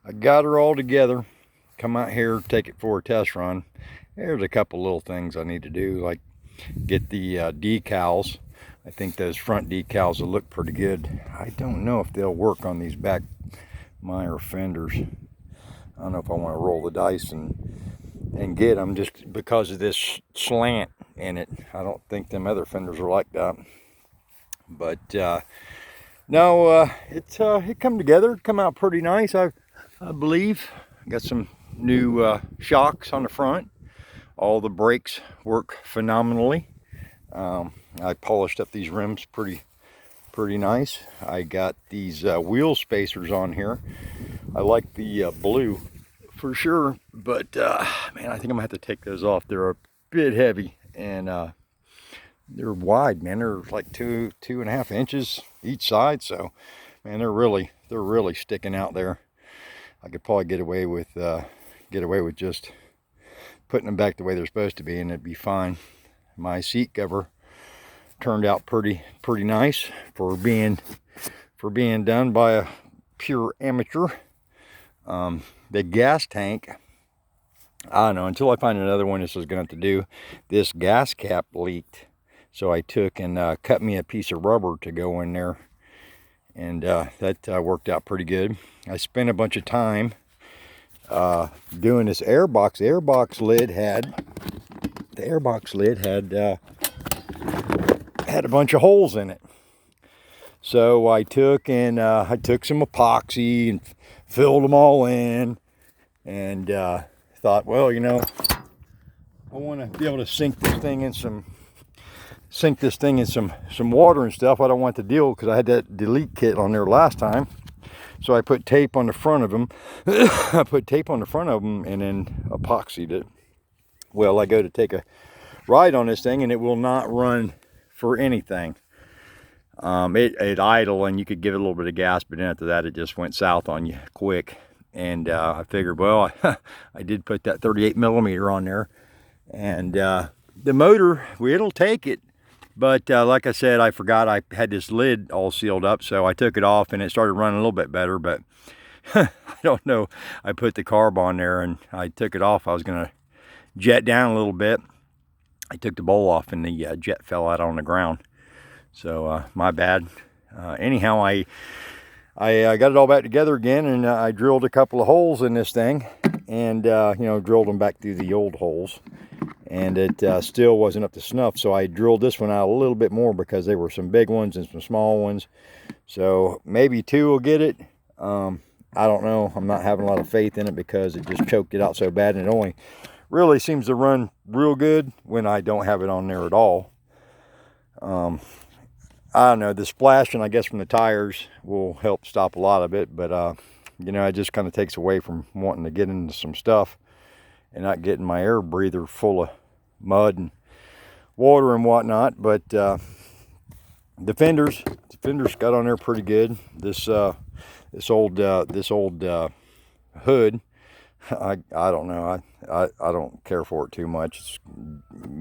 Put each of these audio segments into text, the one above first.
I got her all together. Come out here, take it for a test run. There's a couple little things I need to do, like get the decals. I think those front decals will look pretty good. I don't know if they'll work on these back Meyer fenders. I don't know if I want to roll the dice and get them just because of this slant in it. I don't think them other fenders are like that. But no, it come together, come out pretty nice. I believe. Got some new shocks on the front. All the brakes work phenomenally. I polished up these rims pretty nice. I got these wheel spacers on here. I like the blue for sure, but man, I think I'm gonna have to take those off. They're a bit heavy and they're wide, man. They're like 2.5 inches each side, so man, they're really sticking out there. I could probably get away with just putting them back the way they're supposed to be, and it'd be fine. My seat cover turned out pretty nice for being done by a pure amateur. The gas tank, I don't know, until I find another one this is going to have to do. This gas cap leaked, so I took and cut me a piece of rubber to go in there, and that worked out pretty good. I spent a bunch of time doing this airbox. The airbox lid had a bunch of holes in it. So I took some epoxy and filled them all in, and thought, well, you know, I want to be able to sink this thing in some water and stuff. I don't want to deal, because I had that delete kit on there last time. So I put tape on the front of them. I put tape on the front of them and then epoxied it. Well, I go to take a ride on this thing and it will not run for anything. It idle and you could give it a little bit of gas, but then after that it just went south on you quick. And I figured, well, I did put that 38 millimeter on there, and the motor, it'll take it. But like I said, I forgot I had this lid all sealed up, so I took it off and it started running a little bit better. But I don't know, I put the carb on there and I took it off. I was going to jet down a little bit. I took the bowl off and the jet fell out on the ground. So my bad. Anyhow, I got it all back together again, and I drilled a couple of holes in this thing, and drilled them back through the old holes. And it still wasn't up to snuff, so I drilled this one out a little bit more because there were some big ones and some small ones. So maybe 2 will get it. I don't know. I'm not having a lot of faith in it because it just choked it out so bad, and it only really seems to run real good when I don't have it on there at all. I don't know. The splashing, I guess, from the tires will help stop a lot of it, but it just kind of takes away from wanting to get into some stuff and not getting my air breather full of mud and water and whatnot. But the fenders got on there pretty good. This old hood, I don't know. I don't care for it too much. It's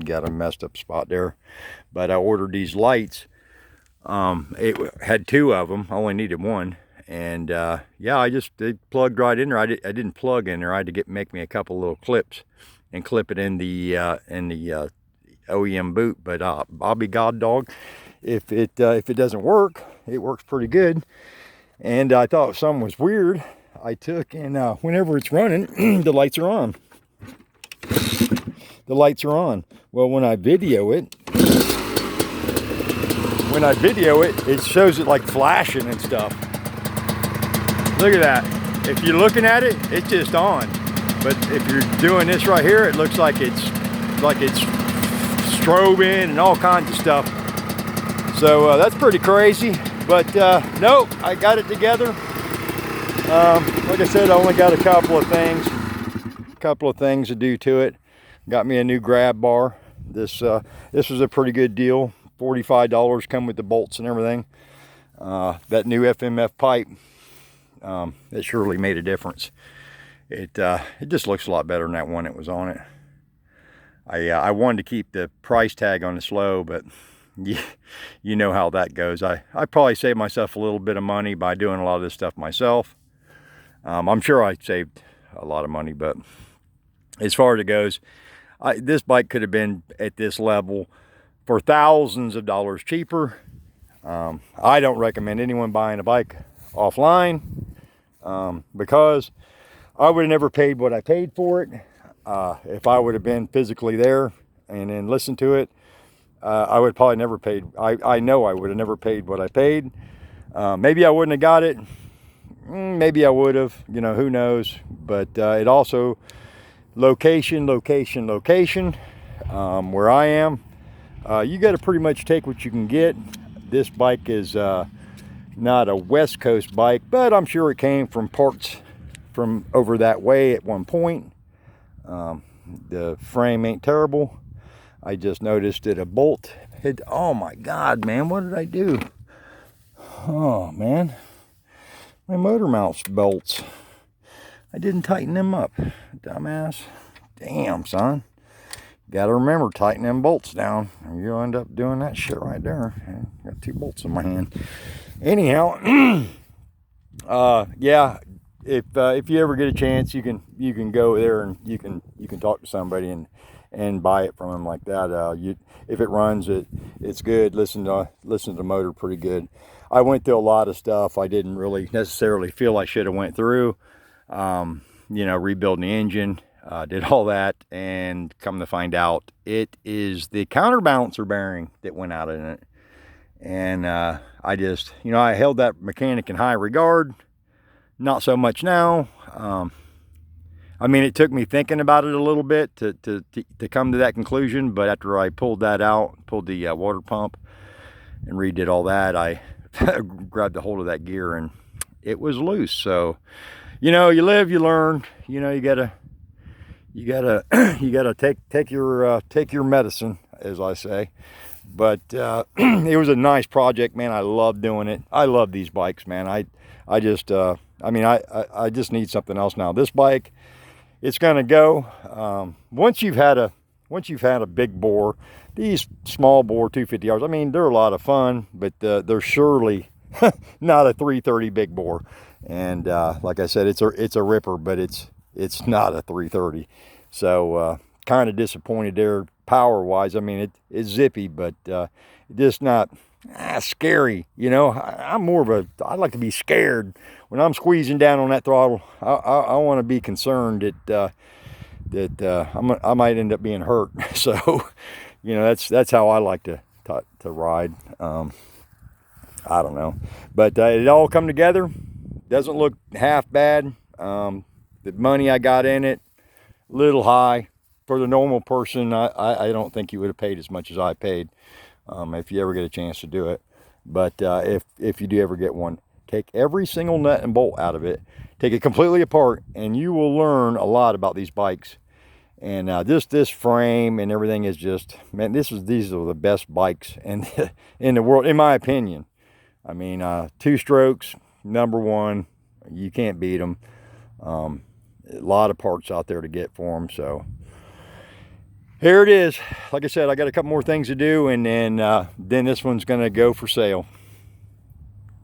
got a messed up spot there. But I ordered these lights. It had 2 of them. I only needed 1. And they plugged right in there. I didn't plug in there. I had to make me a couple little clips and clip it in the OEM boot. But I'll be god dog if it doesn't work. It works pretty good. And I thought something was weird. I took and whenever it's running, the lights are on. The lights are on. Well, when I video it, it shows it like flashing and stuff. Look at that. If you're looking at it, it's just on. But if you're doing this right here, it looks like it's strobing and all kinds of stuff. So that's pretty crazy. But nope, I got it together. Like I said, I only got a couple of things to do to it. Got me a new grab bar. This was a pretty good deal. $45, come with the bolts and everything. That new FMF pipe, it surely made a difference. It just looks a lot better than that one that was on it. I wanted to keep the price tag on this low, but you know how that goes. I probably saved myself a little bit of money by doing a lot of this stuff myself. I'm sure I saved a lot of money, but as far as it goes, this bike could have been at this level for thousands of dollars cheaper. I don't recommend anyone buying a bike offline because I would have never paid what I paid for it. If I would have been physically there and then listened to it, I would probably never paid. I know I would have never paid what I paid. Maybe I wouldn't have got it. Maybe I would have, you know, who knows. But it also, location, where I am, you got to pretty much take what you can get. This bike is not a West Coast bike, but I'm sure it came from parts from over that way at one point. The frame ain't terrible. I just noticed that a bolt had, oh my God, man, what did I do? Oh man, my motor mounts bolts. I didn't tighten them up, dumbass. Damn, son. Gotta remember, tighten them bolts down, or you'll end up doing that shit right there. Got 2 bolts in my hand. Anyhow, yeah. If you ever get a chance, you can go there and you can talk to somebody and buy it from them like that. If it runs, it's good. Listen to the motor pretty good. I went through a lot of stuff I didn't really necessarily feel I should have went through. You know, rebuilding the engine, did all that, and come to find out, it is the counterbalancer bearing that went out in it. And I just, you know, I held that mechanic in high regard. Not so much now. I mean, it took me thinking about it a little bit to come to that conclusion, but after I pulled that out, pulled the water pump and redid all that, I grabbed a hold of that gear and it was loose. So, you know, you live, you learn. You know, you gotta take your medicine, as I say. But it was a nice project, man. I love doing it. I love these bikes, man. I just need something else now. This bike, it's gonna go. Once you've had a big bore, these small bore 250Rs, I mean, they're a lot of fun, but they're surely not a 330 big bore. And like I said, it's a ripper, but it's not a 330. So kind of disappointed there power wise. I mean, it's zippy, but just not scary. You know, I'm more of I like to be scared when I'm squeezing down on that throttle. I want to be concerned that I might end up being hurt. So, you know, that's how I like to ride. I don't know, but it all come together. Doesn't look half bad. The money I got in it, little high for the normal person. I don't think you would have paid as much as I paid if you ever get a chance to do it. But if you do ever get one, take every single nut and bolt out of it, take it completely apart, and you will learn a lot about these bikes. And this frame and everything is just, man, these are the best bikes in the world, in my opinion. I mean, 2 strokes, number one, you can't beat them. A lot of parts out there to get for them. So here it is. Like I said, I got a couple more things to do, and then this one's going to go for sale.